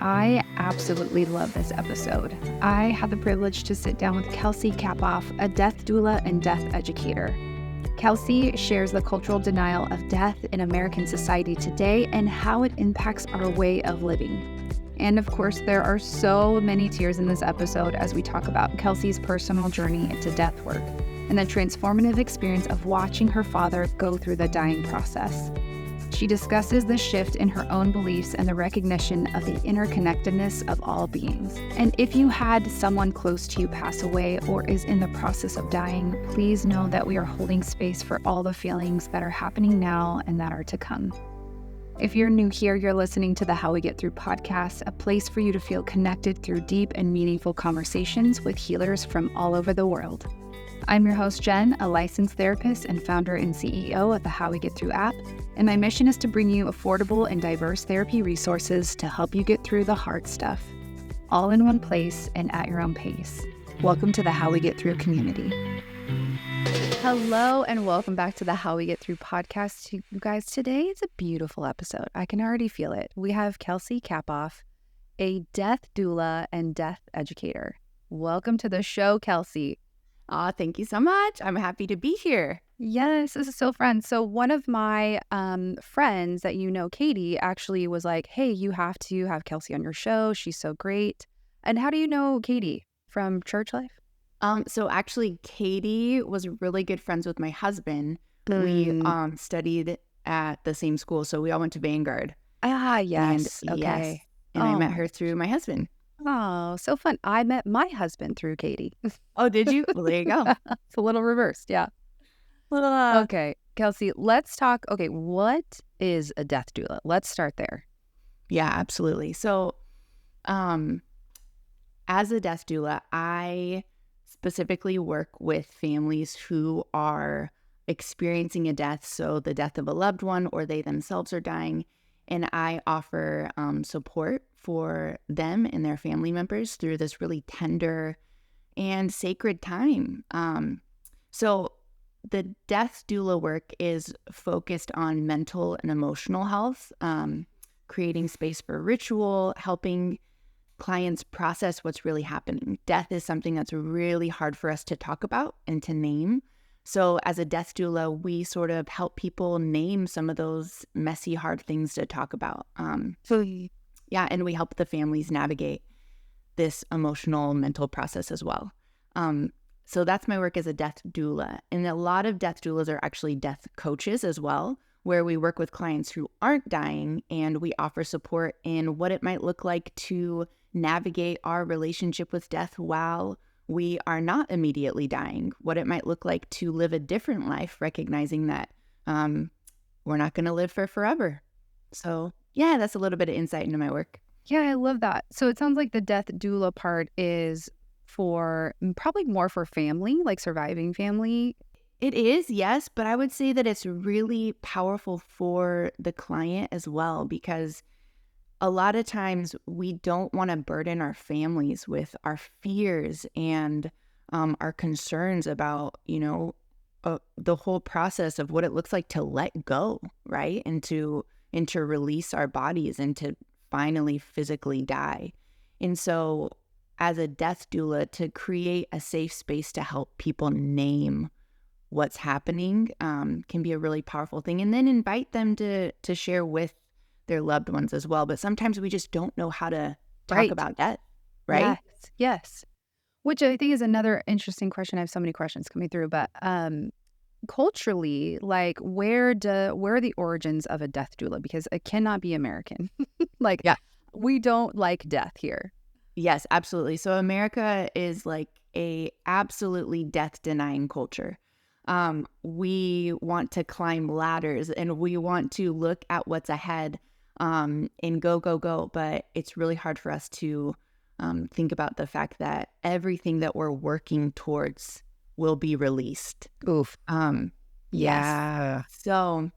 I absolutely love this episode. I had the privilege to sit down with Kesley Kappauff, a death doula and death educator. Kelsey shares the cultural denial of death in American society today and how it impacts our way of living. And of course, there are so many tears in this episode as we talk about Kelsey's personal journey into death work and the transformative experience of watching her father go through the dying process. She discusses the shift in her own beliefs and the recognition of the interconnectedness of all beings. And if you had someone close to you pass away or is in the process of dying, please know that we are holding space for all the feelings that are happening now and that are to come. If you're new here, you're listening to the How We Get Through podcast, a place for you to feel connected through deep and meaningful conversations with healers from all over the world. I'm your host, Jen, a licensed therapist and founder and CEO of the How We Get Through app, and my mission is to bring you affordable and diverse therapy resources to help you get through the hard stuff, all in one place and at your own pace. Welcome to the How We Get Through community. Hello, and welcome back to the How We Get Through podcast. You guys, today is a beautiful episode. I can already feel it. We have Kesley Kappauff, a death doula and death educator. Welcome to the show, Kelsey. Thank you so much. I'm happy to be here. Yes, this is so fun. So one of my friends that you know, Katie, actually was like, hey, you have to have Kelsey on your show. She's so great. And how do you know Katie? From church life? So actually, Katie was really good friends with my husband. We studied at the same school, so we all went to Vanguard. Yes. And, okay. Yes, and I met her through my husband. Oh, so fun. I met my husband through Katie. Oh, did you? Well, there you go. It's a little reversed, yeah. Okay, Kelsey, let's talk. Okay, what is a death doula? Let's start there. Yeah, absolutely. So, as a death doula, I specifically work with families who are experiencing a death, so the death of a loved one or they themselves are dying, and I offer support for them and their family members through this really tender and sacred time. So the death doula work is focused on mental and emotional health, creating space for ritual, helping clients process what's really happening. Death is something that's really hard for us to talk about and to name. So as a death doula, we sort of help people name some of those messy, hard things to talk about. Yeah, and we help the families navigate this emotional, mental process as well. So that's my work as a death doula. And a lot of death doulas are actually death coaches as well, where we work with clients who aren't dying and we offer support in what it might look like to navigate our relationship with death while we are not immediately dying, what it might look like to live a different life, recognizing that we're not going to live for forever. So yeah, that's a little bit of insight into my work. Yeah, I love that. So it sounds like the death doula part is for probably more for family, like surviving family. It is, yes, but I would say that it's really powerful for the client as well, because a lot of times we don't want to burden our families with our fears and our concerns about, the whole process of what it looks like to let go, right? And to release our bodies and to finally physically die. And so as a death doula, to create a safe space to help people name what's happening can be a really powerful thing. And then invite them to share with their loved ones as well. But sometimes we just don't know how to talk about death, right? Yes. Which I think is another interesting question. I have so many questions coming through, but culturally, like where are the origins of a death doula? Because it cannot be American. We don't like death here. Yes, absolutely. So America is like a absolutely death denying culture. We want to climb ladders and we want to look at what's ahead and go. But it's really hard for us to think about the fact that everything that we're working towards will be released. Oof. Yeah. So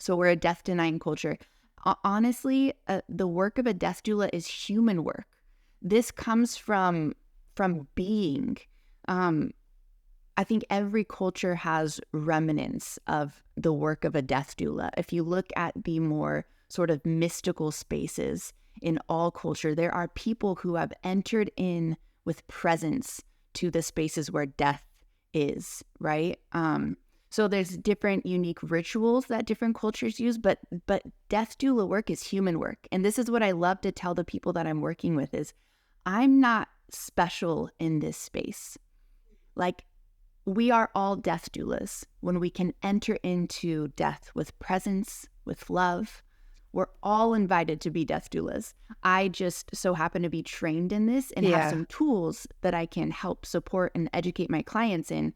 we're a death denying culture. Honestly, the work of a death doula is human work. This comes from being. I think every culture has remnants of the work of a death doula. If you look at the more sort of mystical spaces in all culture. There are people who have entered in with presence to the spaces where death is, right? So there's different unique rituals that different cultures use, but death doula work is human work. And this is what I love to tell the people that I'm working with is I'm not special in this space. Like, we are all death doulas when we can enter into death with presence, with love. We're all invited to be death doulas. I just so happen to be trained in this and have some tools that I can help support and educate my clients in.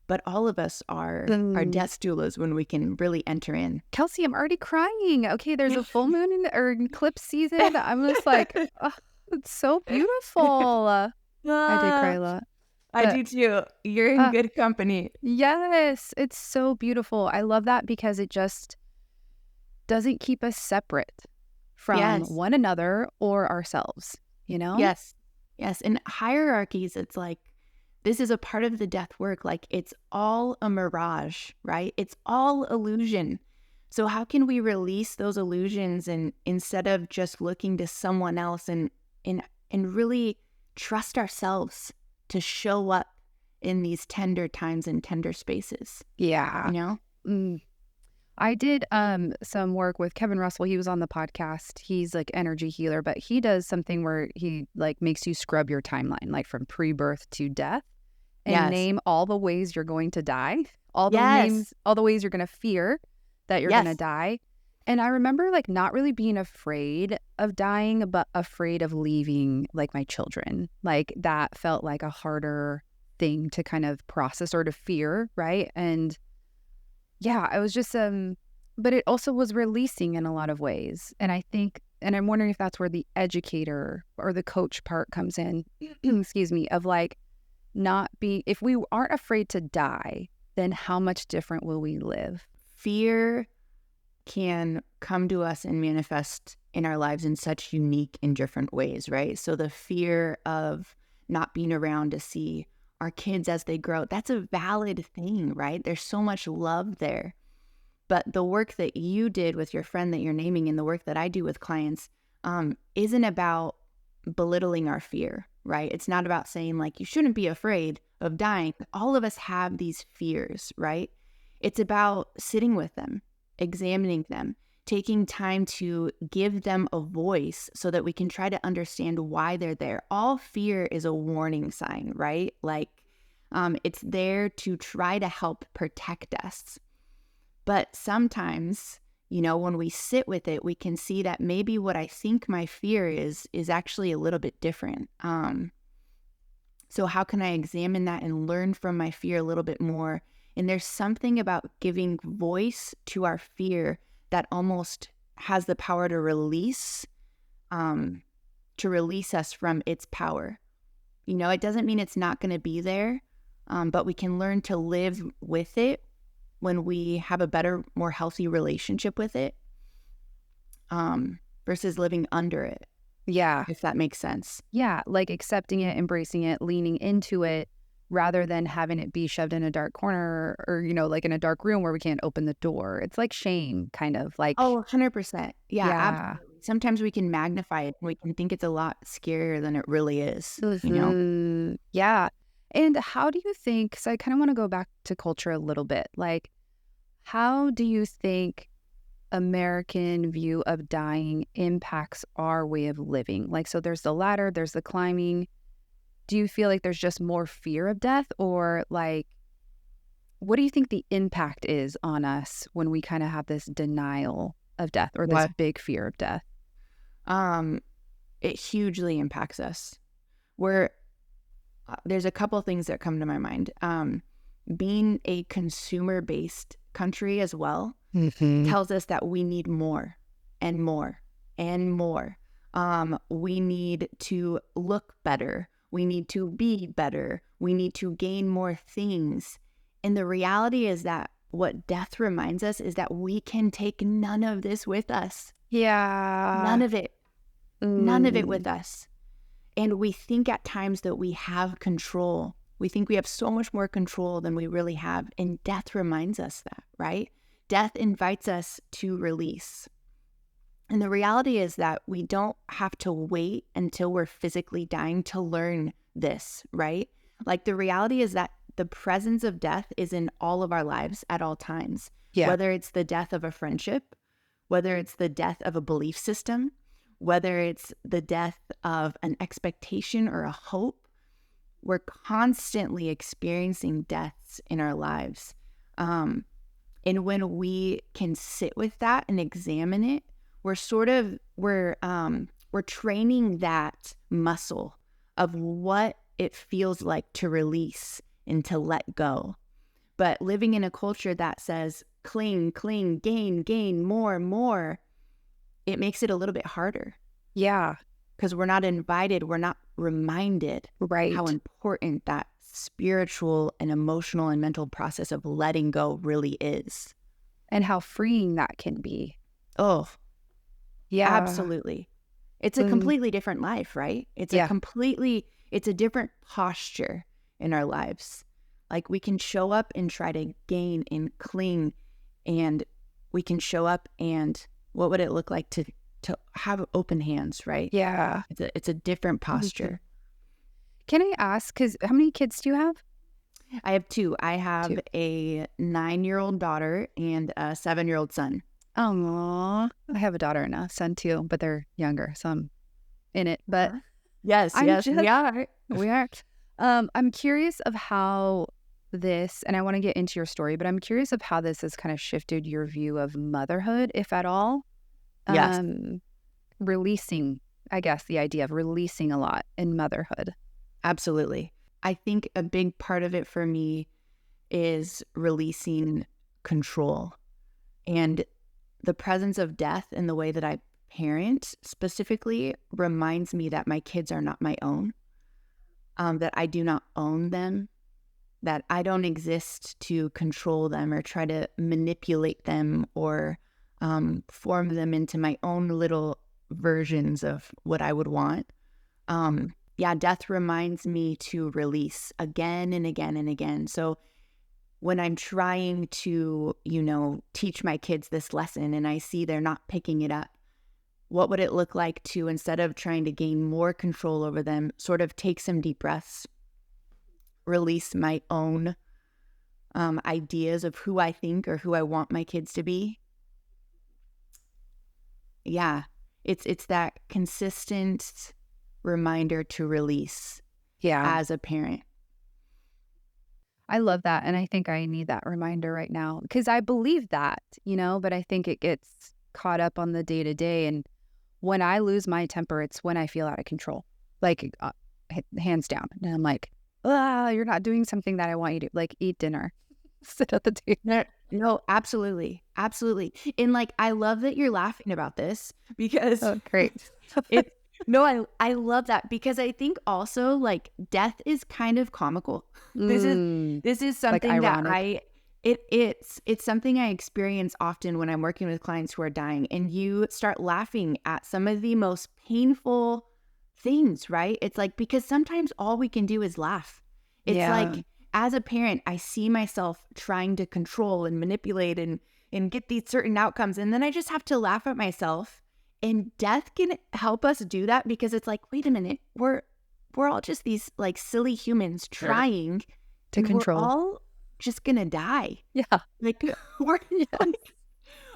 But all of us are death doulas when we can really enter in. Kelsey, I'm already crying. Okay, there's a full moon or eclipse season. I'm just like, oh, it's so beautiful. I do cry a lot. I do too. You're in good company. Yes, it's so beautiful. I love that because it just doesn't keep us separate from one another or ourselves, you know? Yes. In hierarchies, it's like, this is a part of the death work. Like, it's all a mirage, right? It's all illusion. So how can we release those illusions and instead of just looking to someone else and really trust ourselves to show up in these tender times and tender spaces? Yeah. You know? I did some work with Kevin Russell. He was on the podcast. He's like energy healer, but he does something where he like makes you scrub your timeline, like from pre-birth to death, and name all the ways you're going to die, all the ways you're going to fear that you're going to die. And I remember like not really being afraid of dying, but afraid of leaving like my children. Like that felt like a harder thing to kind of process or to fear, right? And yeah, I was just, but it also was releasing in a lot of ways. And I think, and I'm wondering if that's where the educator or the coach part comes in, excuse me, of like not being, if we aren't afraid to die, then how much different will we live? Fear can come to us and manifest in our lives in such unique and different ways, right? So the fear of not being around to see our kids as they grow, that's a valid thing, right? There's so much love there. But the work that you did with your friend that you're naming and the work that I do with clients isn't about belittling our fear, right? It's not about saying like, you shouldn't be afraid of dying. All of us have these fears, right? It's about sitting with them, examining them, taking time to give them a voice so that we can try to understand why they're there. All fear is a warning sign, right? Like it's there to try to help protect us. But sometimes, you know, when we sit with it, we can see that maybe what I think my fear is actually a little bit different. So how can I examine that and learn from my fear a little bit more? And there's something about giving voice to our fear that almost has the power to release us from its power. You know, it doesn't mean it's not going to be there, but we can learn to live with it when we have a better, more healthy relationship with it, versus living under it. Yeah. If that makes sense. Yeah, like accepting it, embracing it, leaning into it, rather than having it be shoved in a dark corner or, you know, like in a dark room where we can't open the door. It's like shame, kind of like. Oh, 100%. Yeah, absolutely. Sometimes we can magnify it. We can think it's a lot scarier than it really is, you know? Yeah. And how do you think, so I kind of want to go back to culture a little bit. Like, how do you think American view of dying impacts our way of living? Like, so there's the ladder, there's the climbing. Do you feel like there's just more fear of death, or like, what do you think the impact is on us when we kind of have this denial of death or this big fear of death? It hugely impacts us. There's a couple things that come to my mind. Being a consumer-based country as well tells us that we need more and more and more. We need to look better. We need to be better. We need to gain more things. And the reality is that what death reminds us is that we can take none of this with us. Yeah. None of it. None of it with us. And we think at times that we have control. We think we have so much more control than we really have. And death reminds us that, right? Death invites us to release. And the reality is that we don't have to wait until we're physically dying to learn this, right? Like the reality is that the presence of death is in all of our lives at all times, whether it's the death of a friendship, whether it's the death of a belief system, whether it's the death of an expectation or a hope. We're constantly experiencing deaths in our lives. And when we can sit with that and examine it, we're training that muscle of what it feels like to release and to let go. But living in a culture that says cling, cling, gain, more, it makes it a little bit harder. Yeah. Because we're not invited, we're not reminded Right. how important that spiritual and emotional and mental process of letting go really is. And how freeing that can be. Oh, yeah. Absolutely. It's a completely different life, right? It's a different posture in our lives. Like we can show up and try to gain and cling, and we can show up and what would it look like to have open hands, right? Yeah. It's a different posture. Can I ask, because how many kids do you have? I have two. I have a 9-year-old daughter and a 7-year-old son. Oh, I have a daughter and a son too, but they're younger, so I'm in it. But yes, we are. We are. I'm curious of how this, and I want to get into your story, but I'm curious of how this has kind of shifted your view of motherhood, if at all. Yes. Releasing, I guess, the idea of releasing a lot in motherhood. Absolutely. I think a big part of it for me is releasing control, and the presence of death in the way that I parent specifically reminds me that my kids are not my own, that I do not own them, that I don't exist to control them or try to manipulate them or form them into my own little versions of what I would want. Death reminds me to release again and again and again. So when I'm trying to, teach my kids this lesson and I see they're not picking it up, what would it look like to, instead of trying to gain more control over them, sort of take some deep breaths, release my own ideas of who I think or who I want my kids to be? Yeah, it's that consistent reminder to release as a parent. I love that. And I think I need that reminder right now because I believe that, but I think it gets caught up on the day to day. And when I lose my temper, it's when I feel out of control, like hands down. And I'm like, you're not doing something that I want you to, like, eat dinner, sit at the table. No, absolutely. Absolutely. And I love that you're laughing about this because great. I love that because I think also death is kind of comical. This is something that it's something I experience often when I'm working with clients who are dying, and you start laughing at some of the most painful things, right? It's because sometimes all we can do is laugh. It's as a parent, I see myself trying to control and manipulate and get these certain outcomes, and then I just have to laugh at myself. And death can help us do that because it's wait a minute, we're all just these silly humans trying to control. We're all just gonna die. Yeah,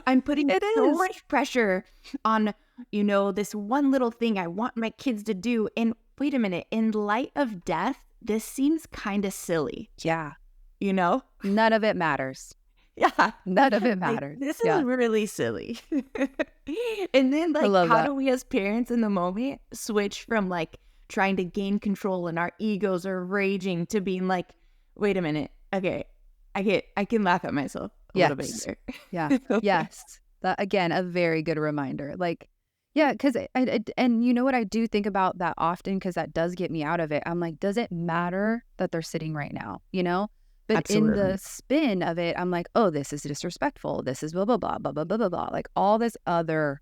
I'm putting so much pressure on this one little thing I want my kids to do. And wait a minute, in light of death, this seems kind of silly. Yeah, none of it matters. Yeah. None of it matters. This is really silly. And then how do we as parents in the moment switch from trying to gain control and our egos are raging to being wait a minute. Okay. I can laugh at myself a little bit here. Yeah. Yes. That, again, a very good reminder. Because and you know what I do think about that often because that does get me out of it. I'm does it matter that they're sitting right now? But Absolutely. in the spin of it, I'm oh, this is disrespectful. This is blah, blah, blah, blah, blah, blah, blah, blah. All this other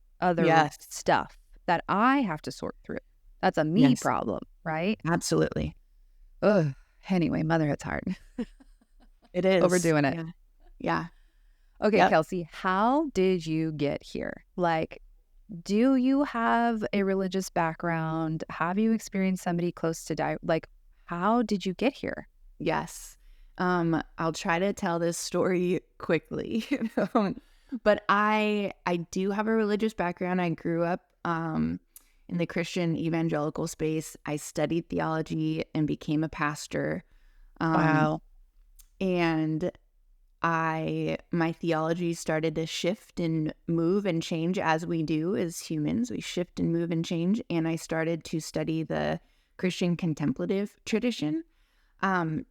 stuff that I have to sort through. That's a me problem, right? Absolutely. Ugh. Anyway, motherhood's hard. It is. Overdoing it. Yeah. Okay, Kelsey, how did you get here? Do you have a religious background? Have you experienced somebody close to die? Like, how did you get here? Yes. I'll try to tell this story quickly. But I do have a religious background. I grew up in the Christian evangelical space. I studied theology and became a pastor. Wow. And my theology started to shift and move and change as we do as humans. We shift and move and change. And I started to study the Christian contemplative tradition. And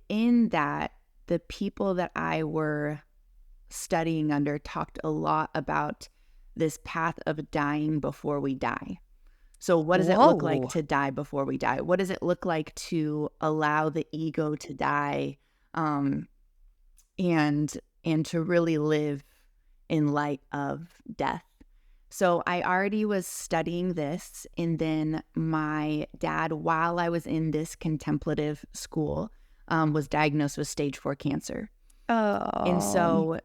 in that, the people that I were studying under talked a lot about this path of dying before we die. So what does it look like to die before we die? What does it look like to allow the ego to die, and to really live in light of death? So I already was studying this, and then my dad, while I was in this contemplative school, was diagnosed with stage 4 cancer. Oh. And so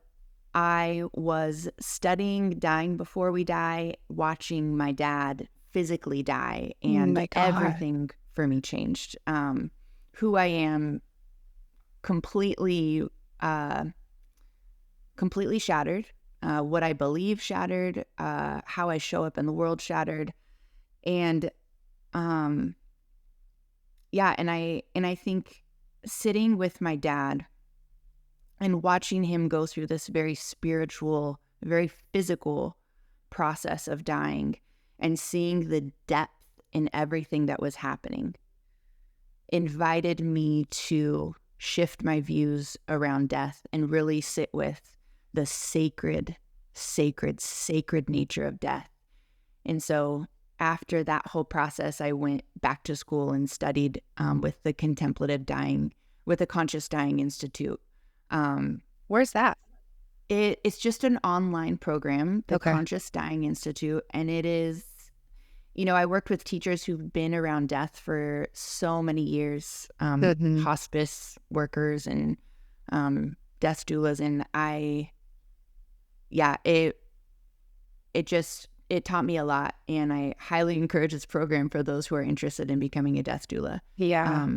I was studying dying before we die, watching my dad physically die, and my God. everything for me changed. Who I am completely shattered. What I believe shattered. How I show up in the world shattered. And yeah, and I think sitting with my dad and watching him go through this very spiritual, very physical process of dying, and seeing the depth in everything that was happening invited me to shift my views around death and really sit with the sacred nature of death. And so after that whole process, I went back to school and studied with the Contemplative Dying, with the Conscious Dying Institute. Where's that? It's just an online program, the Okay. Conscious Dying Institute, and it is, I worked with teachers who've been around death for so many years, hospice workers and death doulas, and it taught me a lot, and I highly encourage this program for those who are interested in becoming a death doula. Yeah.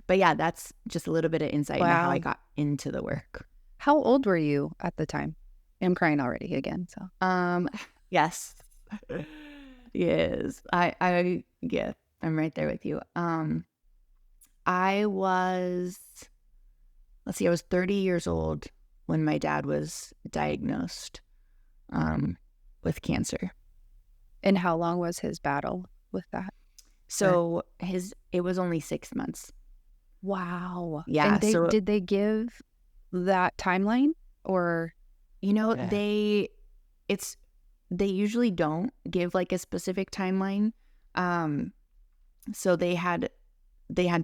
But yeah, that's just a little bit of insight into how I Wow. got into the work. How old were you at the time? I'm crying already again. So Yes. Yes. Yeah, I'm right there with you. I was 30 years old when my dad was diagnosed with cancer. And how long was his battle with that? So it was only 6 months. Wow. Yeah. And did they give that timeline, or they usually don't give like a specific timeline. So they had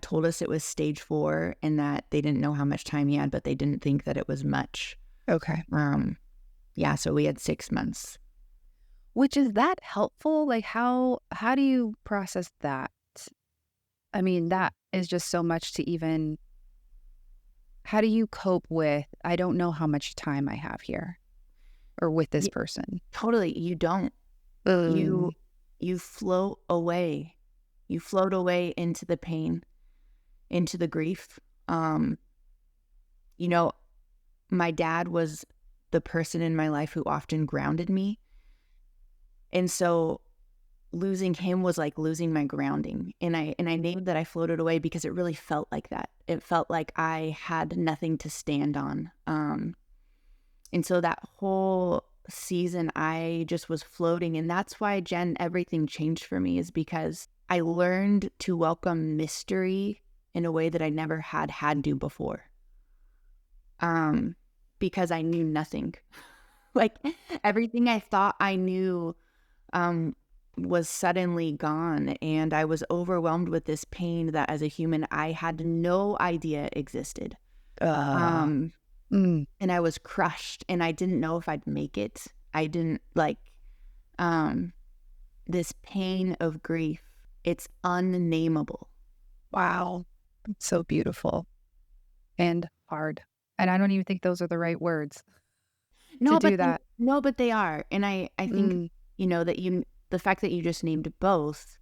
told us it was stage 4 and that they didn't know how much time he had, but they didn't think that it was much. okay? Yeah, so we had 6 months. Which is that helpful? Like how do you process that? I mean, that is just so much to even. How do you cope with, I don't know how much time I have here or with this person? Totally. You don't. You float away. You float away into the pain, into the grief. My dad was the person in my life who often grounded me. And so losing him was like losing my grounding. And I named that I floated away because it really felt like that. It felt like I had nothing to stand on. And so that whole season, I just was floating. And that's why, Jen, everything changed for me, is because I learned to welcome mystery in a way that I never had to before. Because I knew nothing. Like everything I thought I knew was suddenly gone, and I was overwhelmed with this pain that as a human I had no idea existed. And I was crushed, and I didn't know if I'd make it. I didn't this pain of grief. It's unnameable. Wow. It's so beautiful and hard. And I don't even think those are the right words to do that. No, but they are. And I think the fact that you just named both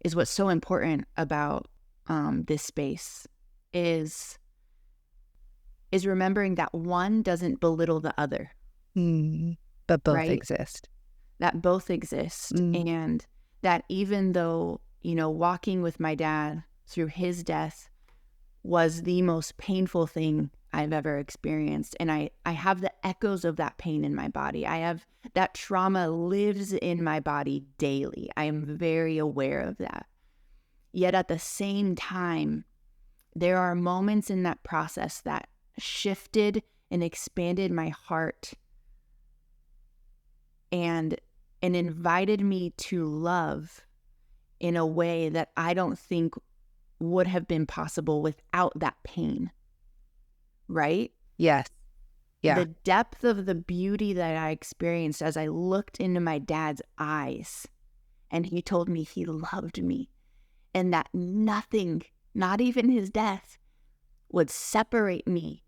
is what's so important about this space is remembering that one doesn't belittle the other. But both right? exist. That both exist. And that even though, walking with my dad through his death was the most painful thing I've ever experienced. And I have the echoes of that pain in my body. That trauma lives in my body daily. I am very aware of that. Yet at the same time, there are moments in that process that shifted and expanded my heart and invited me to love in a way that I don't think would have been possible without that pain. Right? Yes. Yeah. The depth of the beauty that I experienced as I looked into my dad's eyes and he told me he loved me and that nothing, not even his death, would separate me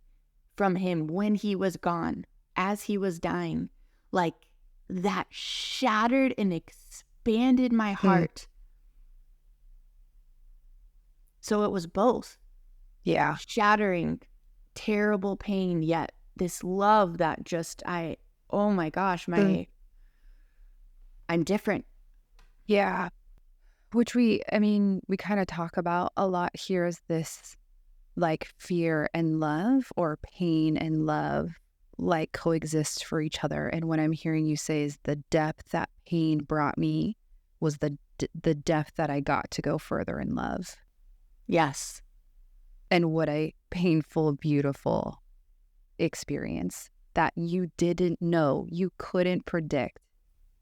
from him when he was gone, as he was dying. Like, that shattered and expanded my heart. So it was both. Yeah. Shattering, terrible pain, yet this love that just, oh my gosh, I'm different. Yeah. Which we kind of talk about a lot here is this like fear and love or pain and love like coexist for each other. And what I'm hearing you say is the depth that pain brought me was the depth that I got to go further in love. Yes. And what a painful, beautiful experience that you didn't know, you couldn't predict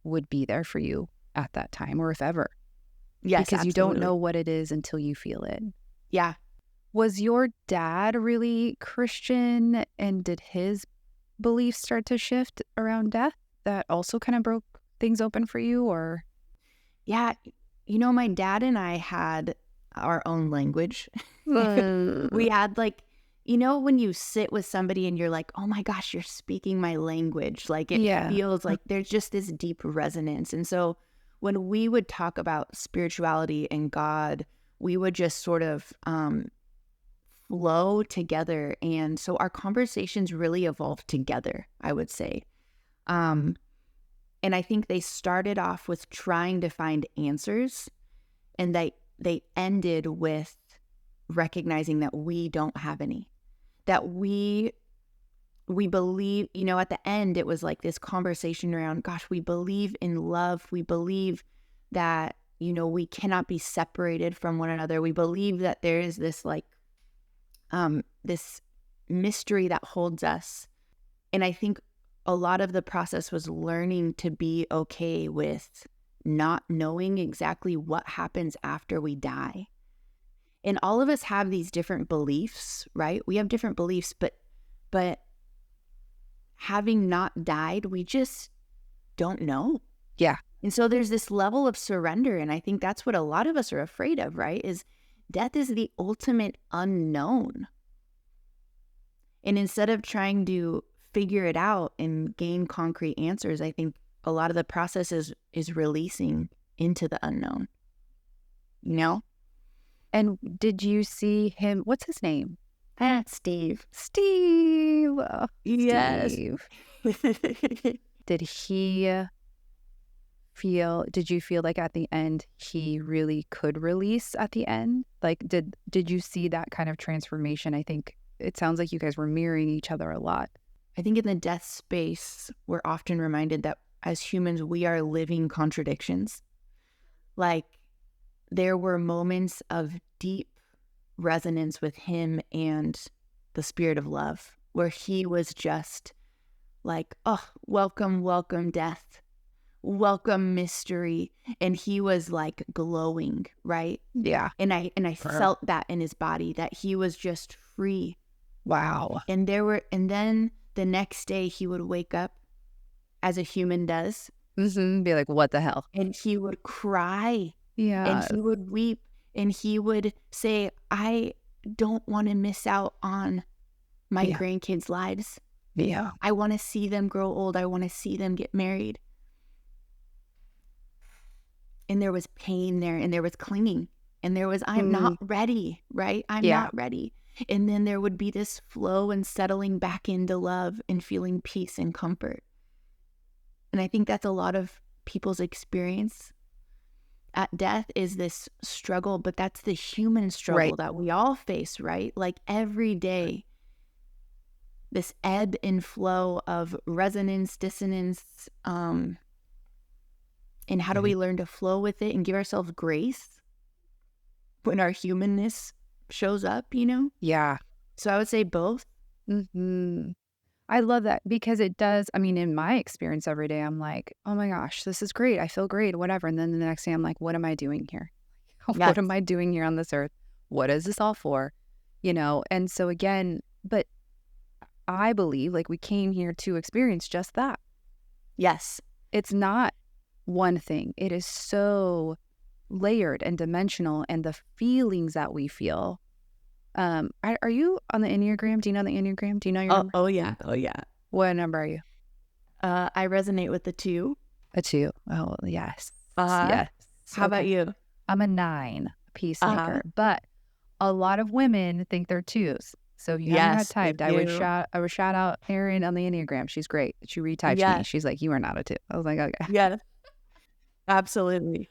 would be there for you at that time or if ever. Yes, because absolutely. You don't know what it is until you feel it. Yeah. Was your dad really Christian, and did his beliefs start to shift around death that also kind of broke things open for you, or? Yeah. My dad and I had our own language. We had when you sit with somebody and you're like, oh my gosh, you're speaking my language. Like it feels like there's just this deep resonance. And so when we would talk about spirituality and God, we would just sort of flow together. And so our conversations really evolved together, I would say. And I think they started off with trying to find answers, and they ended with recognizing that we don't have any, that we believe, at the end, it was like this conversation around, gosh, we believe in love. We believe that, we cannot be separated from one another. We believe that there is this this mystery that holds us. And I think a lot of the process was learning to be okay with not knowing exactly what happens after we die. And all of us have these different beliefs, right? We have different beliefs, but having not died, we just don't know. Yeah. And so there's this level of surrender. And I think that's what a lot of us are afraid of, right? Is death is the ultimate unknown. And instead of trying to figure it out and gain concrete answers, I think a lot of the process is releasing into the unknown. And did you see him? What's his name? Steve. Steve. Oh, yes. Steve. Did you feel like at the end he really could release at the end? Like, did you see that kind of transformation? I think it sounds like you guys were mirroring each other a lot. I think in the death space, we're often reminded that as humans, we are living contradictions. Like, there were moments of deep resonance with him and the spirit of love, where he was just like, oh, welcome, welcome, death. Welcome, mystery. And he was like glowing, right? Yeah. And I felt that in his body, that he was just free. Wow. And then the next day he would wake up as a human does. Be like, what the hell? And he would cry. Yeah. And he would weep. And he would say, I don't want to miss out on my grandkids' lives. Yeah. I want to see them grow old. I want to see them get married. and there was pain there, and there was clinging, and there was, I'm not ready, right? I'm not ready. And then there would be this flow and settling back into love and feeling peace and comfort. And I think that's a lot of people's experience at death, is this struggle, but that's the human struggle that we all face, right? Like every day, this ebb and flow of resonance, dissonance, and how do we learn to flow with it and give ourselves grace when our humanness shows up, you know? Yeah. So I would say both. I love that, because it does. I mean, in my experience every day, I'm like, oh my gosh, this is great. I feel great, whatever. And then the next day I'm like, what am I doing here? What am I doing here on this earth? What is this all for? You know? And so again, but I believe like we came here to experience just that. Yes. It's not one thing. It is so layered and dimensional, and the feelings that we feel. Are you on the Enneagram? Do you know the Enneagram? Do you know your number? Oh yeah. What number are you? I resonate with the 2. A 2. Oh, yes. Yes. How about you? I'm a 9, peacemaker. But a lot of women think they're 2s. So if you haven't had typed, I would shout out Erin on the Enneagram. She's great. She retyped me. She's like, you are not a 2. I was like, okay. Yeah. Absolutely.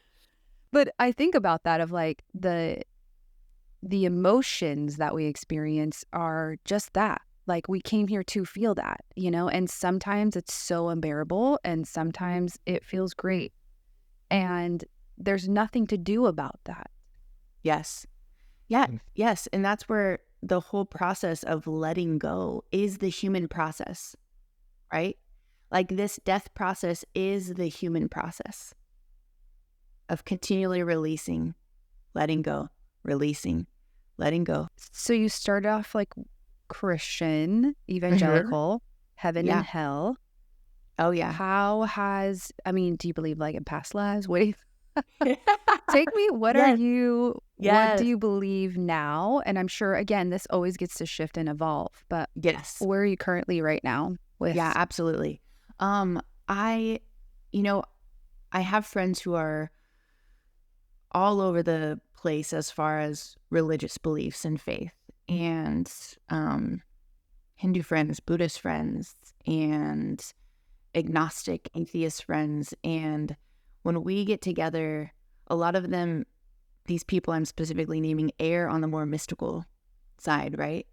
But I think about that of like the emotions that we experience are just that. Like we came here to feel that, you know, and sometimes it's so unbearable and sometimes it feels great. And there's nothing to do about that. Yes. Yeah. Yes. And that's where the whole process of letting go is the human process, right? Like this death process is the human process of continually releasing, letting go, releasing, letting go. So you start off like Christian, evangelical, heaven and hell. Oh yeah. Do you believe like in past lives? What do you take me? What are you, what do you believe now? And I'm sure, again, this always gets to shift and evolve, but where are you currently right now with? Yeah, absolutely. I have friends who are all over the place as far as religious beliefs and faith, and Hindu friends, Buddhist friends, and agnostic, atheist friends. And when we get together, a lot of them, these people I'm specifically naming, err on the more mystical side, right?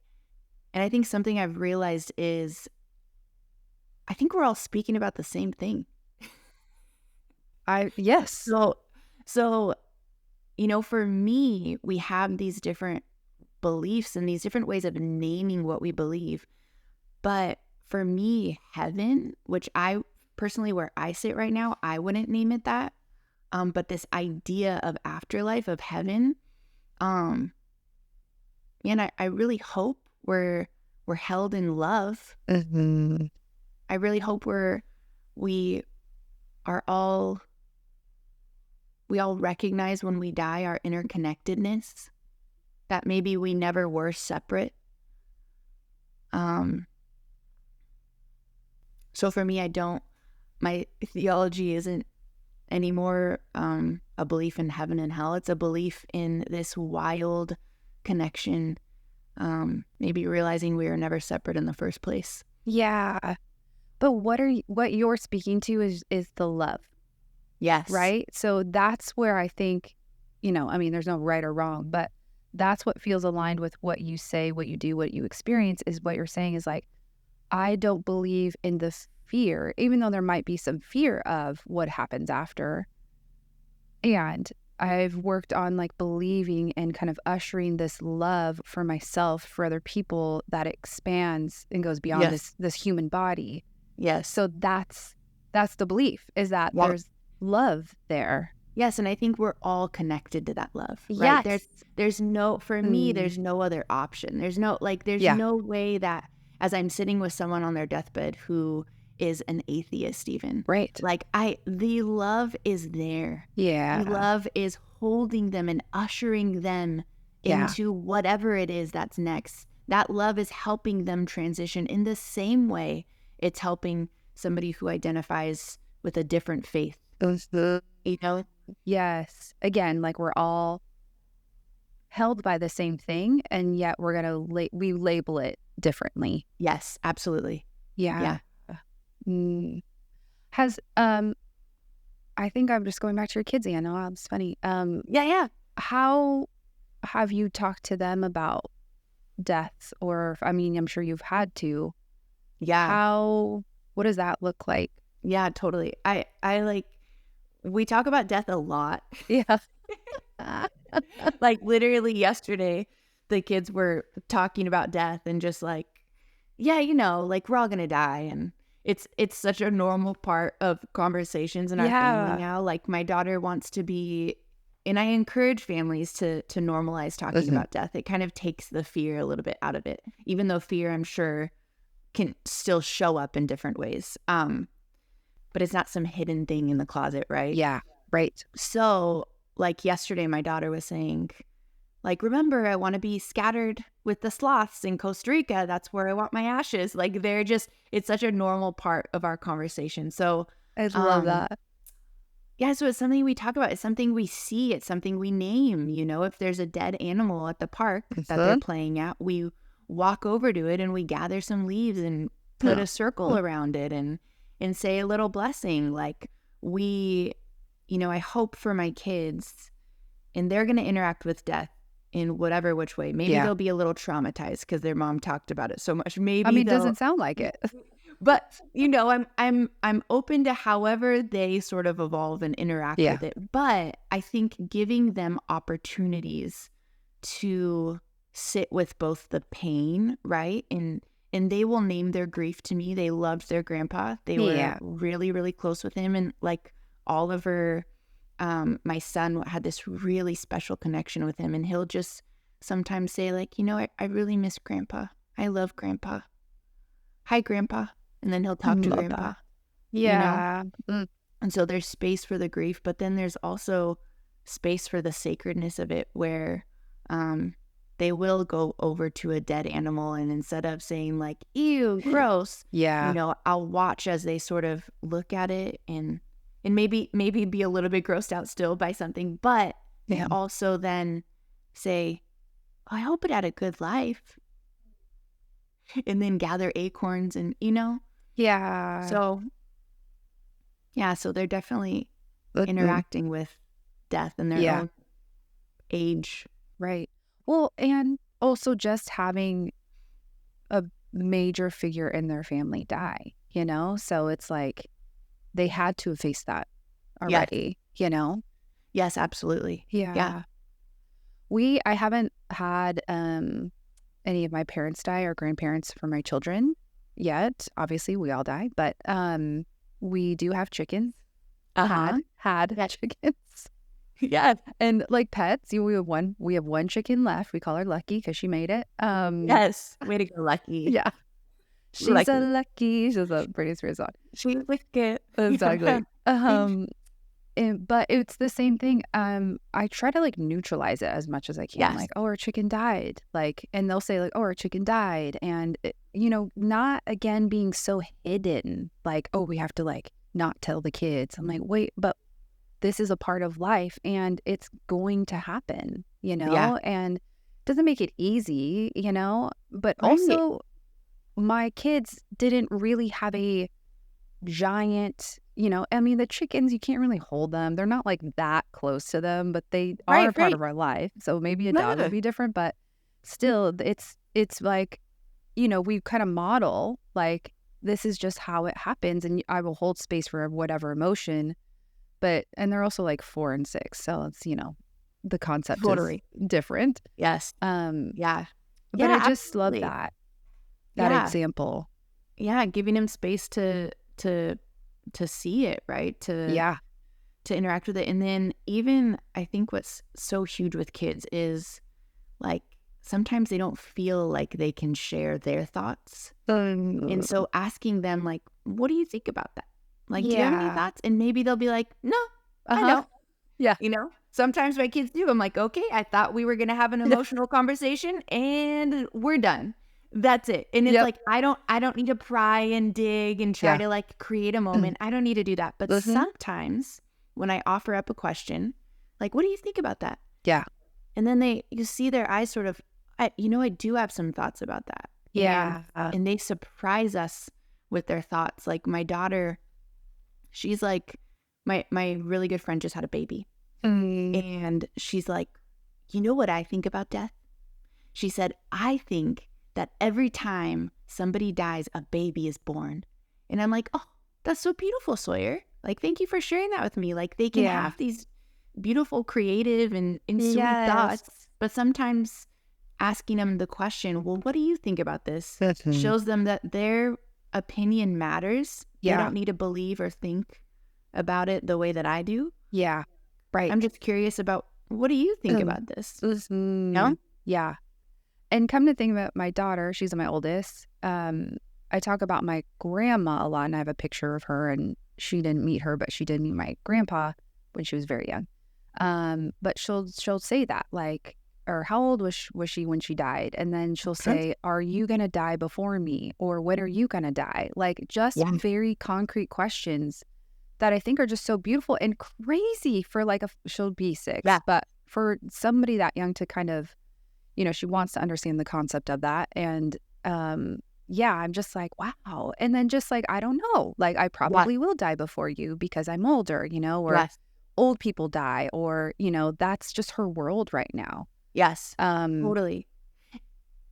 And I think something I've realized is I think we're all speaking about the same thing. Yes. So, you know, for me, we have these different beliefs and these different ways of naming what we believe. But for me, heaven, which I personally, where I sit right now, I wouldn't name it that. But this idea of afterlife, of heaven, and I really hope we're held in love. Mm-hmm. I really hope we all recognize when we die our interconnectedness, that maybe we never were separate. So for me, my theology isn't anymore a belief in heaven and hell. It's a belief in this wild connection, maybe realizing we were never separate in the first place. Yeah. But what you're speaking to is the love. Yes. Right? So that's where I think, there's no right or wrong, but that's what feels aligned with what you say, what you do, what you experience, is what you're saying is like, I don't believe in the fear, even though there might be some fear of what happens after. And I've worked on like believing and kind of ushering this love for myself, for other people, that expands and goes beyond this human body. Yes. So that's the belief, is that there's love there. Yes, and I think we're all connected to that love. Right? Yes. There's no, for me, there's no other option. There's no no way that as I'm sitting with someone on their deathbed who is an atheist even. Right. Like the love is there. Yeah. The love is holding them and ushering them into whatever it is that's next. That love is helping them transition in the same way it's helping somebody who identifies with a different faith. You know, Yes. Again, like we're all held by the same thing, and yet we're gonna we label it differently. Yes, absolutely. Yeah. Yeah. Mm. Has I think I'm just going back to your kids, Anna. It's funny. Yeah. How have you talked to them about death? Or I mean, I'm sure you've had to. Yeah. What does that look like? Yeah, totally. I like, we talk about death a lot. Yeah. Like literally yesterday, the kids were talking about death and just like, yeah, like we're all gonna die, and it's such a normal part of conversations in our family now. Like my daughter wants to be, and I encourage families to normalize talking about death. It kind of takes the fear a little bit out of it, even though fear, I'm sure, can still show up in different ways. But it's not some hidden thing in the closet, right? Yeah. Right. So like yesterday, my daughter was saying, like, remember, I want to be scattered with the sloths in Costa Rica. That's where I want my ashes. Like, it's such a normal part of our conversation. So I love that. Yeah, so it's something we talk about. It's something we see. It's something we name. If there's a dead animal at the park that they're playing at, we walk over to it and we gather some leaves and put a circle around it and say a little blessing. Like I hope for my kids, and they're going to interact with death in whatever which way. Maybe they'll be a little traumatized because their mom talked about it so much. Maybe it doesn't sound like it. But I'm open to however they sort of evolve and interact with it. But I think giving them opportunities to sit with both the pain, right? And they will name their grief to me. They loved their grandpa. They were really, really close with him. And like Oliver, my son, had this really special connection with him. And he'll just sometimes say like, I really miss grandpa. I love grandpa. Hi, grandpa. And then he'll talk to grandpa. Yeah. And so there's space for the grief, but then there's also space for the sacredness of it, where they will go over to a dead animal, and instead of saying like, ew, gross, I'll watch as they sort of look at it and maybe be a little bit grossed out still by something, but they also then say, I hope it had a good life. And then gather acorns and, So they're definitely interacting with death in their own age. Right. Well, and also just having a major figure in their family die, So it's like they had to have faced that already, Yes, absolutely. Yeah. I haven't had any of my parents die or grandparents for my children yet. Obviously, we all die, but we do have chickens. Had chickens. Yeah. And like pets, we have one chicken left. We call her Lucky because she made it. Yes. Way to go, Lucky. Yeah. She's a lucky. She's a Britney Spears song. She's wicked. Exactly. But it's the same thing. I try to like neutralize it as much as I can. Yes. Like, oh, our chicken died. Like, and they'll say like, oh, our chicken died. And, not again being so hidden. Like, oh, we have to like not tell the kids. I'm like, wait, but this is a part of life and it's going to happen, and it doesn't make it easy, but also my kids didn't really have a giant, the chickens, you can't really hold them. They're not like that close to them, but they are a part of our life. So maybe a dog would be different, but still it's like, we kind of model like this is just how it happens, and I will hold space for whatever emotion. And they're also like 4 and 6, so it's the concept is different. Yes. Yeah. But I just love that example. Yeah, giving them space to see it, right? To interact with it. And then even I think what's so huge with kids is like sometimes they don't feel like they can share their thoughts. And so asking them like, what do you think about that? Like, do you have any thoughts? And maybe they'll be like, no, I don't. Yeah. Sometimes my kids do. I'm like, okay, I thought we were going to have an emotional conversation and we're done. That's it. And it's like, I don't need to pry and dig and try to like create a moment. I don't need to do that. But sometimes when I offer up a question, like, what do you think about that? Yeah. And then you see their eyes sort of, I do have some thoughts about that. Yeah. And they surprise us with their thoughts. Like my daughter, she's like, my really good friend just had a baby. And she's like, you know what I think about death? She said, I think that every time somebody dies, a baby is born. And I'm like, oh, that's so beautiful, Sawyer. Like, thank you for sharing that with me. Like, they can have these beautiful, creative, and sweet thoughts. But sometimes asking them the question, well, what do you think about this? Shows them that their opinion matters. They don't need to believe or think about it the way that I do. Yeah. Right. I'm just curious about, what do you think about this? No? Yeah. And come to think about my daughter, she's my oldest. I talk about my grandma a lot, and I have a picture of her, and she didn't meet her, but she did meet my grandpa when she was very young. But she'll say that, like, or how old was she when she died? And then she'll say, are you going to die before me? Or when are you going to die? Like, just very concrete questions that I think are just so beautiful and crazy for like she'll be 6, but for somebody that young to kind of, she wants to understand the concept of that. And I'm just like, wow. And then just like, I don't know, like I probably will die before you because I'm older, or old people die, or, that's just her world right now. Yes, totally.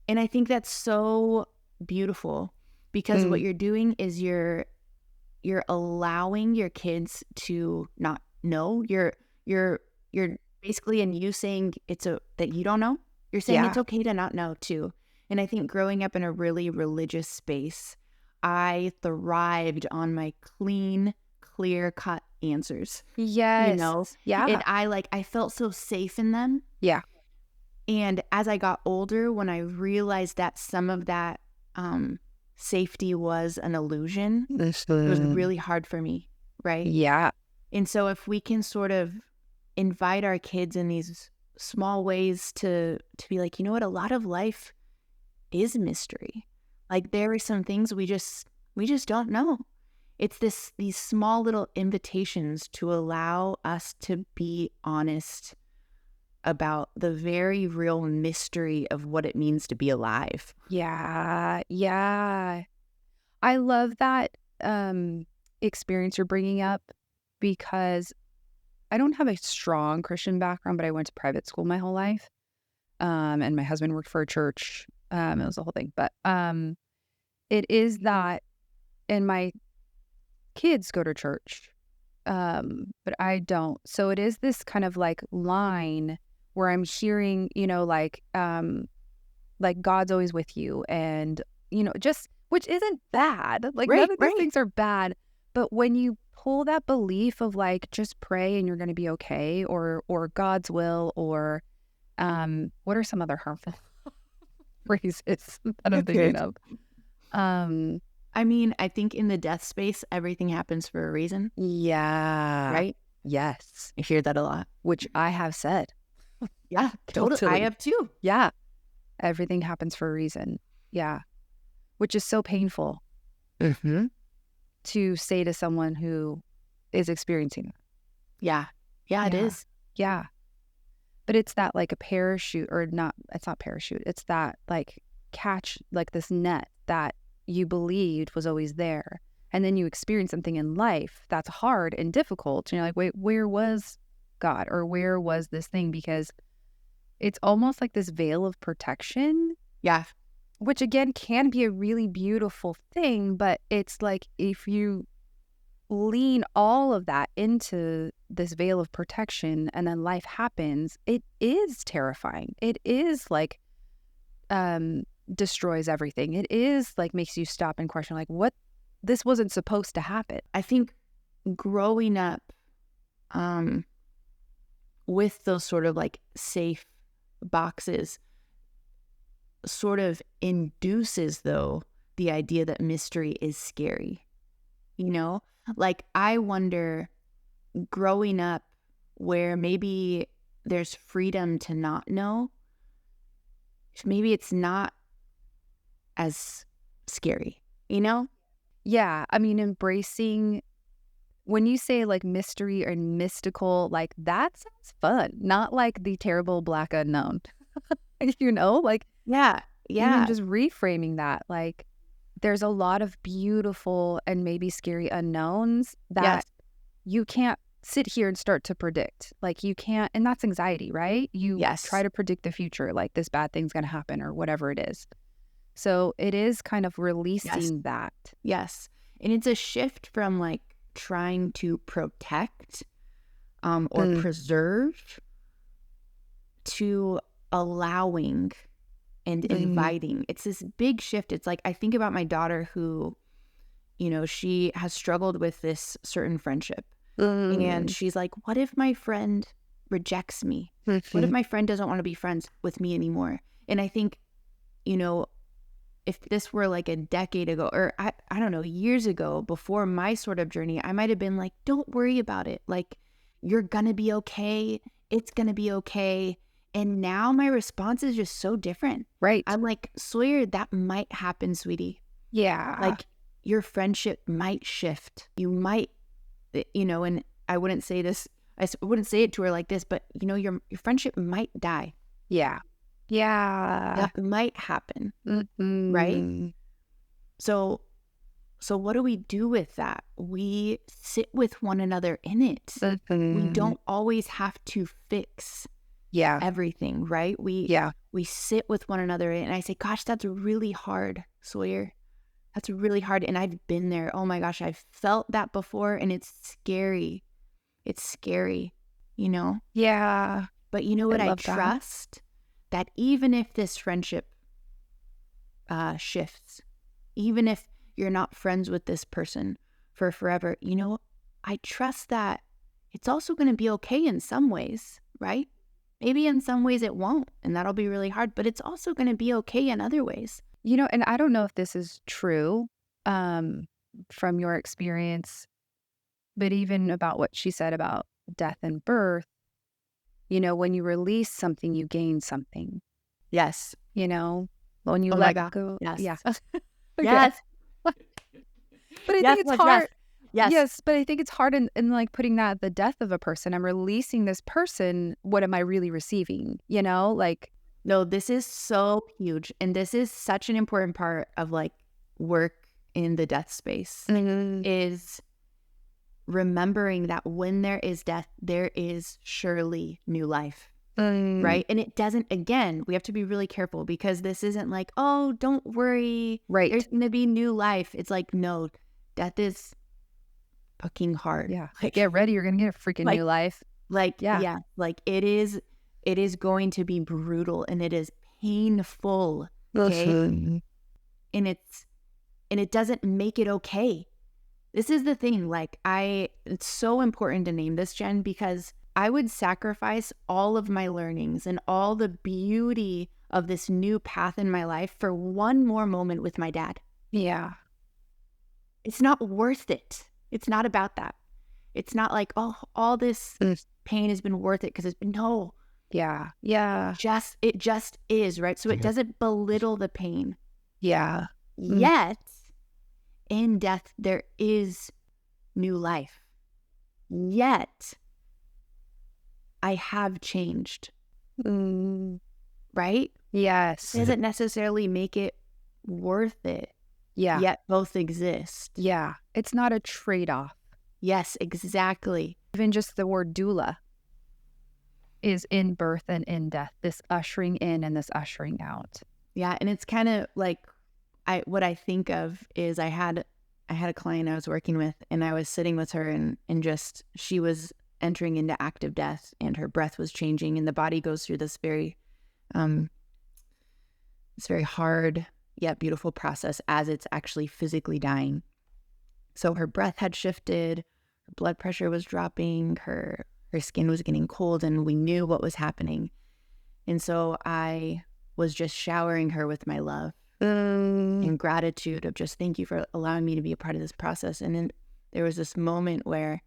And I think that's so beautiful because what you're doing is you're allowing your kids to not know. You're basically, and you saying that you don't know. You're saying it's okay to not know too. And I think growing up in a really religious space, I thrived on my clean, clear-cut answers. Yes. Yeah. And I felt so safe in them. Yeah. And as I got older, when I realized that some of that safety was an illusion, it was really hard for me, right? Yeah. And so if we can sort of invite our kids in these small ways to be like, you know what, a lot of life is mystery. Like there are some things we just don't know. It's these small little invitations to allow us to be honest about the very real mystery of what it means to be alive. Yeah. Yeah. I love that experience you're bringing up because I don't have a strong Christian background, but I went to private school my whole life. And my husband worked for a church. It was the whole thing. But it is that, and my kids go to church, but I don't. So it is this kind of like line where I'm hearing, like God's always with you, and just, which isn't bad. Like none of these things are bad, but when you pull that belief of like just pray and you're going to be okay, or God's will, or what are some other harmful phrases that I'm thinking of? I mean, I think in the death space, everything happens for a reason. Yeah. Right? Yes. I hear that a lot. Which I have said. Yeah, totally. I have too. Yeah. Everything happens for a reason. Yeah. Which is so painful to say to someone who is experiencing that. Yeah. Yeah, it is. Yeah. But it's that like a parachute, or not, it's not parachute. It's that like catch, like this net that you believed was always there. And then you experience something in life that's hard and difficult. And you're like, wait, where was God? Or where was this thing? Because it's almost like this veil of protection. Yeah. Which again can be a really beautiful thing, but it's like if you lean all of that into this veil of protection and then life happens, it is terrifying. It is like destroys everything. It is like makes you stop and question, like, what, this wasn't supposed to happen. I think growing up with those sort of like safe boxes sort of induces, though, the idea that mystery is scary. Like I wonder, growing up where maybe there's freedom to not know, maybe it's not as scary, Yeah. I mean, embracing when you say like mystery or mystical, like that sounds fun, not like the terrible black unknown. Like Yeah. even just reframing that, like there's a lot of beautiful and maybe scary unknowns that Yes. you can't sit here and start to predict. Like you can't, and that's anxiety, right? You Yes. try to predict the future, like this bad thing's going to happen or whatever it is. So it is kind of releasing that. Yes. And it's a shift from like trying to protect or preserve to allowing and inviting. It's this big shift. It's like, I think about my daughter who, she has struggled with this certain friendship. And she's like, what if my friend rejects me? What if my friend doesn't want to be friends with me anymore? And I think, if this were like a decade ago, or I don't know, years ago, before my sort of journey, I might have been like, don't worry about it. Like, you're going to be okay. It's going to be okay. And now my response is just so different. Right. I'm like, Sawyer, that might happen, sweetie. Yeah. Like, your friendship might shift. You might, and I wouldn't say this, I wouldn't say it to her like this, but, your friendship might die. Yeah. That might happen. Right? So what do we do with that? We sit with one another in it. We don't always have to fix everything, right? We sit with one another, and I say, gosh, that's really hard, Sawyer. That's really hard. And I've been there. Oh my gosh, I've felt that before, and it's scary. It's scary, Yeah. But you know what? I trust that even if this friendship shifts, even if you're not friends with this person for forever, I trust that it's also going to be okay in some ways, right? Maybe in some ways it won't, and that'll be really hard, but it's also going to be okay in other ways. And I don't know if this is true from your experience, but even about what she said about death and birth, when you release something, you gain something. Yes. When you let go. Yes. Yeah. Yes. But I think it's hard. Yes. But I think it's hard in like putting that the death of a person. I'm releasing this person. What am I really receiving? No, this is so huge. And this is such an important part of like work in the death space is remembering that when there is death, there is surely new life. Right. And it doesn't, again, we have to be really careful because this isn't like, oh, don't worry. Right. There's going to be new life. It's like, no, death is fucking hard. Yeah. Like, get ready. You're going to get a freaking new life. Like, yeah. Like it is going to be brutal and it is painful. Okay. And it doesn't make it okay. This is the thing. Like it's so important to name this, Jen, because I would sacrifice all of my learnings and all the beauty of this new path in my life for one more moment with my dad. Yeah. It's not worth it. It's not about that. It's not like, oh, all this pain has been worth it because it's been, no. Yeah. Yeah. It just is, right? So it doesn't belittle the pain. Yeah. Yet, in death, there is new life. Yet, I have changed. Right? Yes. It doesn't necessarily make it worth it. Yeah. Yet both exist. Yeah. It's not a trade-off. Yes, exactly. Even just the word doula is in birth and in death, this ushering in and this ushering out. Yeah. And it's kind of like what I think of is I had a client I was working with, and I was sitting with her and just she was entering into active death, and her breath was changing, and the body goes through this very hard yet beautiful process as it's actually physically dying. So her breath had shifted, her blood pressure was dropping, her skin was getting cold, and we knew what was happening. And so I was just showering her with my love and gratitude of just thank you for allowing me to be a part of this process. And then there was this moment where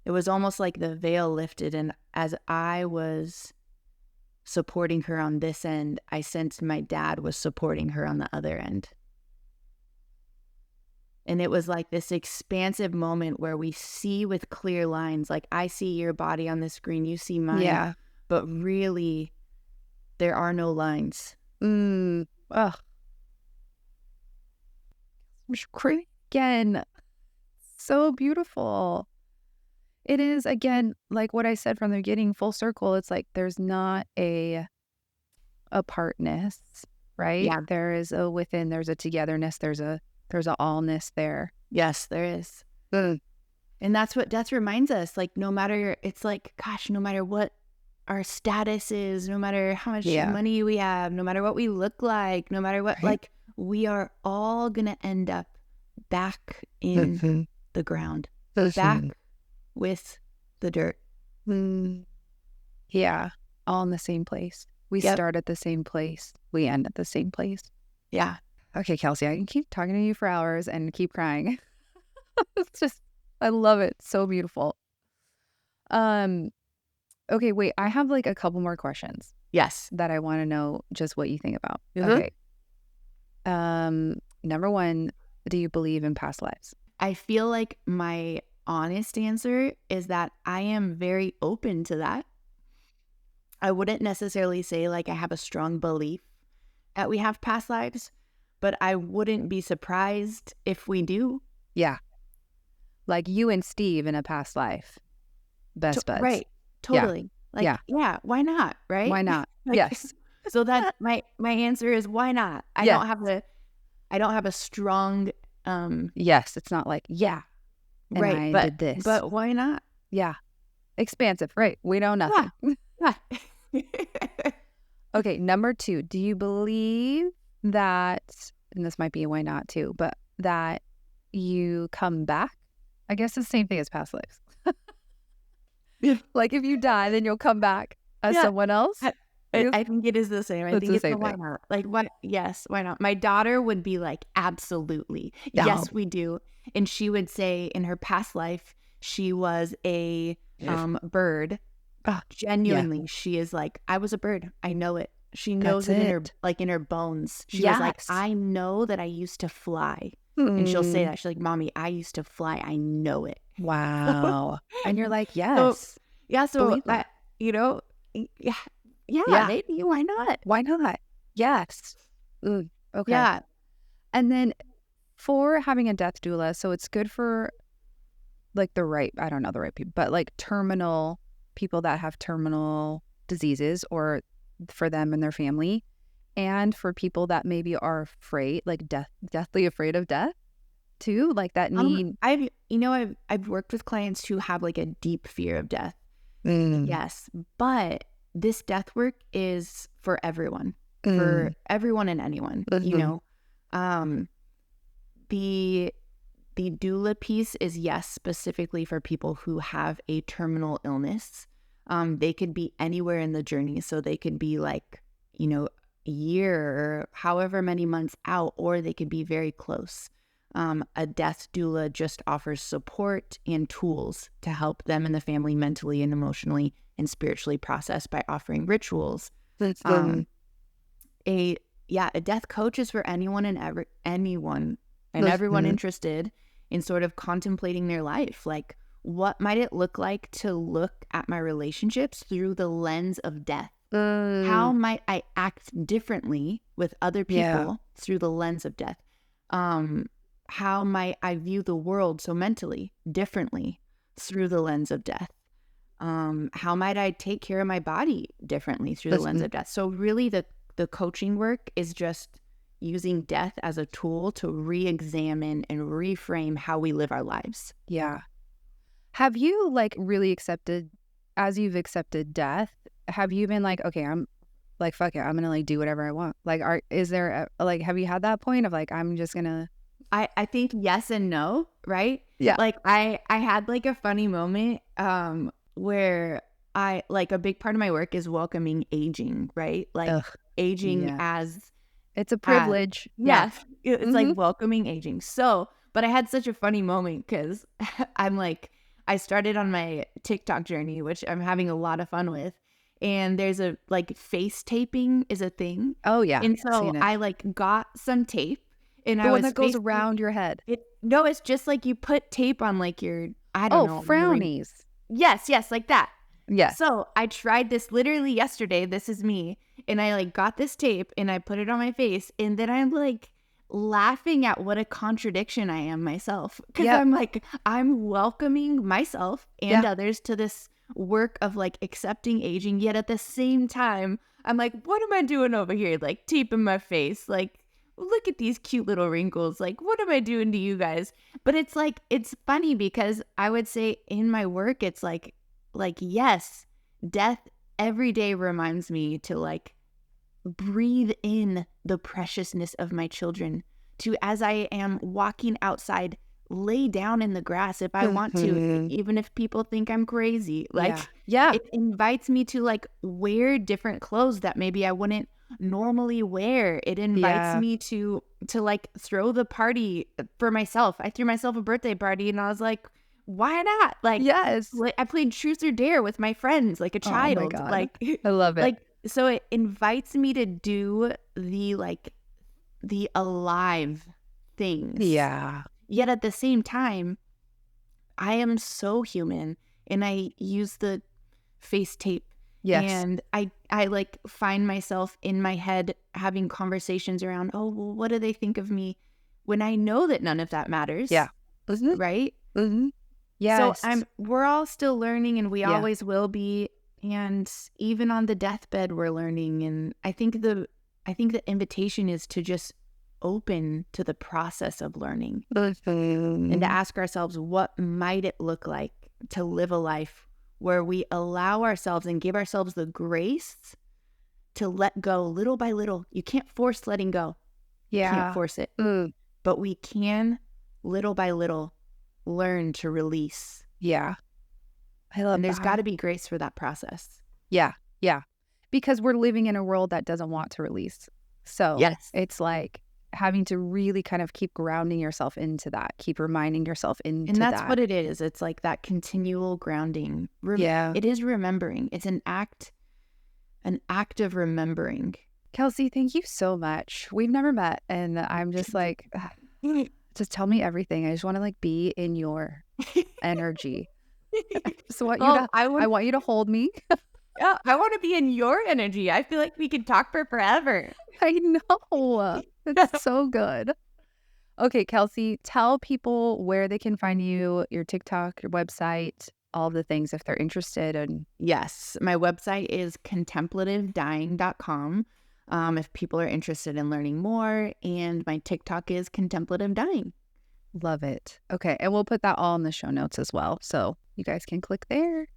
it was almost like the veil lifted, and as I was supporting her on this end, I sensed my dad was supporting her on the other end. And it was like this expansive moment where we see with clear lines, like I see your body on the screen, you see mine. Yeah. But really, there are no lines. Ugh. Again, so beautiful. It is, again, like what I said from the beginning, full circle. It's like there's not a apartness, right? Yeah. There is a within, there's a togetherness, there's a allness there. Yes, there is. And that's what death reminds us. Like, no matter, it's like, gosh, no matter what our status is, no matter how much money we have, no matter what we look like, no matter what, like, we are all going to end up back in the ground, back with the dirt. Yeah, all in the same place. We start at the same place. We end at the same place. Yeah. Okay, Kelsey, I can keep talking to you for hours and keep crying. It's just, I love it. So beautiful. Okay, wait, I have like a couple more questions. Yes. That I want to know just what you think about. Mm-hmm. Okay. Number one, do you believe in past lives? I feel like my honest answer is that I am very open to that. I wouldn't necessarily say like I have a strong belief that we have past lives, but I wouldn't be surprised if we do. Yeah. Like you and Steve in a past life. Best buds. Right. Totally. Yeah. Like, yeah, why not? Right? Why not? Like, yes. So that my answer is why not? I don't have a strong yes, it's not like, yeah. And right, I but did this. But why not? Yeah. Expansive, right? We know nothing. Yeah. Okay, number two, do you believe that, and this might be a why not too, but that you come back? I guess the same thing as past lives. Like if you die, then you'll come back as someone else. I think it is the same. I think it's the why not. Like what? Yes, why not? My daughter would be like, absolutely. No. Yes, we do. And she would say in her past life, she was a bird. Genuinely, she is like, I was a bird. I know it. She knows it in her bones. She was like, I know that I used to fly. And she'll say that. She's like, Mommy, I used to fly. I know it. Wow. And you're like, yes. So that, maybe, why not? Why not? Yes. Okay. Yeah. And then for having a death doula, so it's good for like I don't know the right people, but like terminal people that have terminal diseases or for them and their family, and for people that maybe are afraid, like deathly afraid of death too, like that need. I've worked with clients who have like a deep fear of death. Yes, but this death work is for everyone, for everyone and anyone. The doula piece is specifically for people who have a terminal illness. They could be anywhere in the journey, so they could be like a year or however many months out, or they could be very close. A death doula just offers support and tools to help them and the family mentally and emotionally and spiritually process by offering rituals. A death coach is for anyone and everyone interested in sort of contemplating their life. Like, what might it look like to look at my relationships through the lens of death? How might I act differently with other people through the lens of death? How might I view the world so mentally differently through the lens of death? How might I take care of my body differently through the lens of death? So really the coaching work is just using death as a tool to re-examine and reframe how we live our lives. Yeah. Have you like really accepted, as you've accepted death, have you been like, okay, I'm like, fuck it, I'm gonna like do whatever I want? Like, is there have you had that point of like, I'm just gonna? I think yes and no, right? Yeah. Like I had like a funny moment where I like a big part of my work is welcoming aging, right? Like aging as it's a privilege. Yes. It's like welcoming aging. So, but I had such a funny moment because I'm like, I started on my TikTok journey, which I'm having a lot of fun with. And there's a like face taping is a thing. Oh yeah. And so I like got some tape And The one that goes around your head. No, it's just like you put tape on like your, I don't know. Frownies. Yes, like that. Yeah. So I tried this literally yesterday. This is me. And I like got this tape and I put it on my face. And then I'm like laughing at what a contradiction I am myself. Because I'm like, I'm welcoming myself and others to this work of like accepting aging. Yet at the same time, I'm like, what am I doing over here? Like tape in my face. Like, look at these cute little wrinkles. Like, what am I doing to you guys? But it's like, it's funny because I would say in my work, it's like, yes, death every day reminds me to like breathe in the preciousness of my children, to, as I am walking outside, lay down in the grass if I want to, even if people think I'm crazy. Like, it invites me to like wear different clothes that maybe I wouldn't normally wear. It invites me to like throw the party for myself. I threw myself a birthday party and I was like, why not? Like, like, I played truth or dare with my friends like a child. Oh my God. Like, I love it. Like, so it invites me to do the alive things. Yeah. Yet at the same time, I am so human, and I use the face tape. Yes. And I like find myself in my head having conversations around, oh, well, what do they think of me? When I know that none of that matters. Yeah. Right? Mm-hmm. Yes. So we're all still learning, and we always will be. And even on the deathbed, we're learning. And I think the invitation is to just open to the process of learning and to ask ourselves, what might it look like to live a life where we allow ourselves and give ourselves the grace to let go little by little. You can't force letting go. You can't force it. But we can, little by little, learn to release. Yeah. I love And there's that. got to be grace for that process. Yeah. Because we're living in a world that doesn't want to release. So it's like having to really kind of keep grounding yourself into that, keep reminding yourself into that. And that's what it is. It's like that continual grounding. It is remembering. It's an act of remembering. Kelsey, thank you so much. We've never met, and I'm just like, just tell me everything. I just want to like be in your energy. So I want you to hold me. Yeah, I want to be in your energy. I feel like we could talk for forever. I know. It's so good. Okay, Kelsey, tell people where they can find you, your TikTok, your website, all of the things if they're interested. And yes, my website is contemplativedying.com if people are interested in learning more. And my TikTok is contemplative dying. Love it. Okay, and we'll put that all in the show notes as well, so you guys can click there.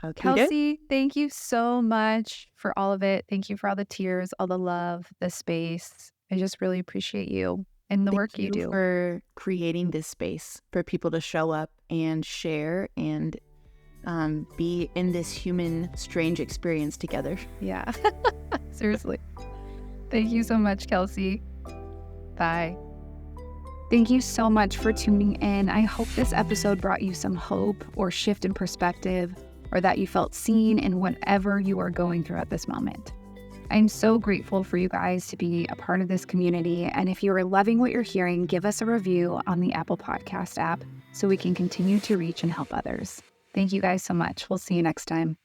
Okay, Kelsey, thank you so much for all of it. Thank you for all the tears, all the love, the space. I just really appreciate you and the work you do. For creating this space for people to show up and share and be in this human strange experience together. Yeah. Seriously. Thank you so much, Kelsey. Bye. Thank you so much for tuning in. I hope this episode brought you some hope or shift in perspective, or that you felt seen in whatever you are going through at this moment. I'm so grateful for you guys to be a part of this community. And if you are loving what you're hearing, give us a review on the Apple Podcast app so we can continue to reach and help others. Thank you guys so much. We'll see you next time.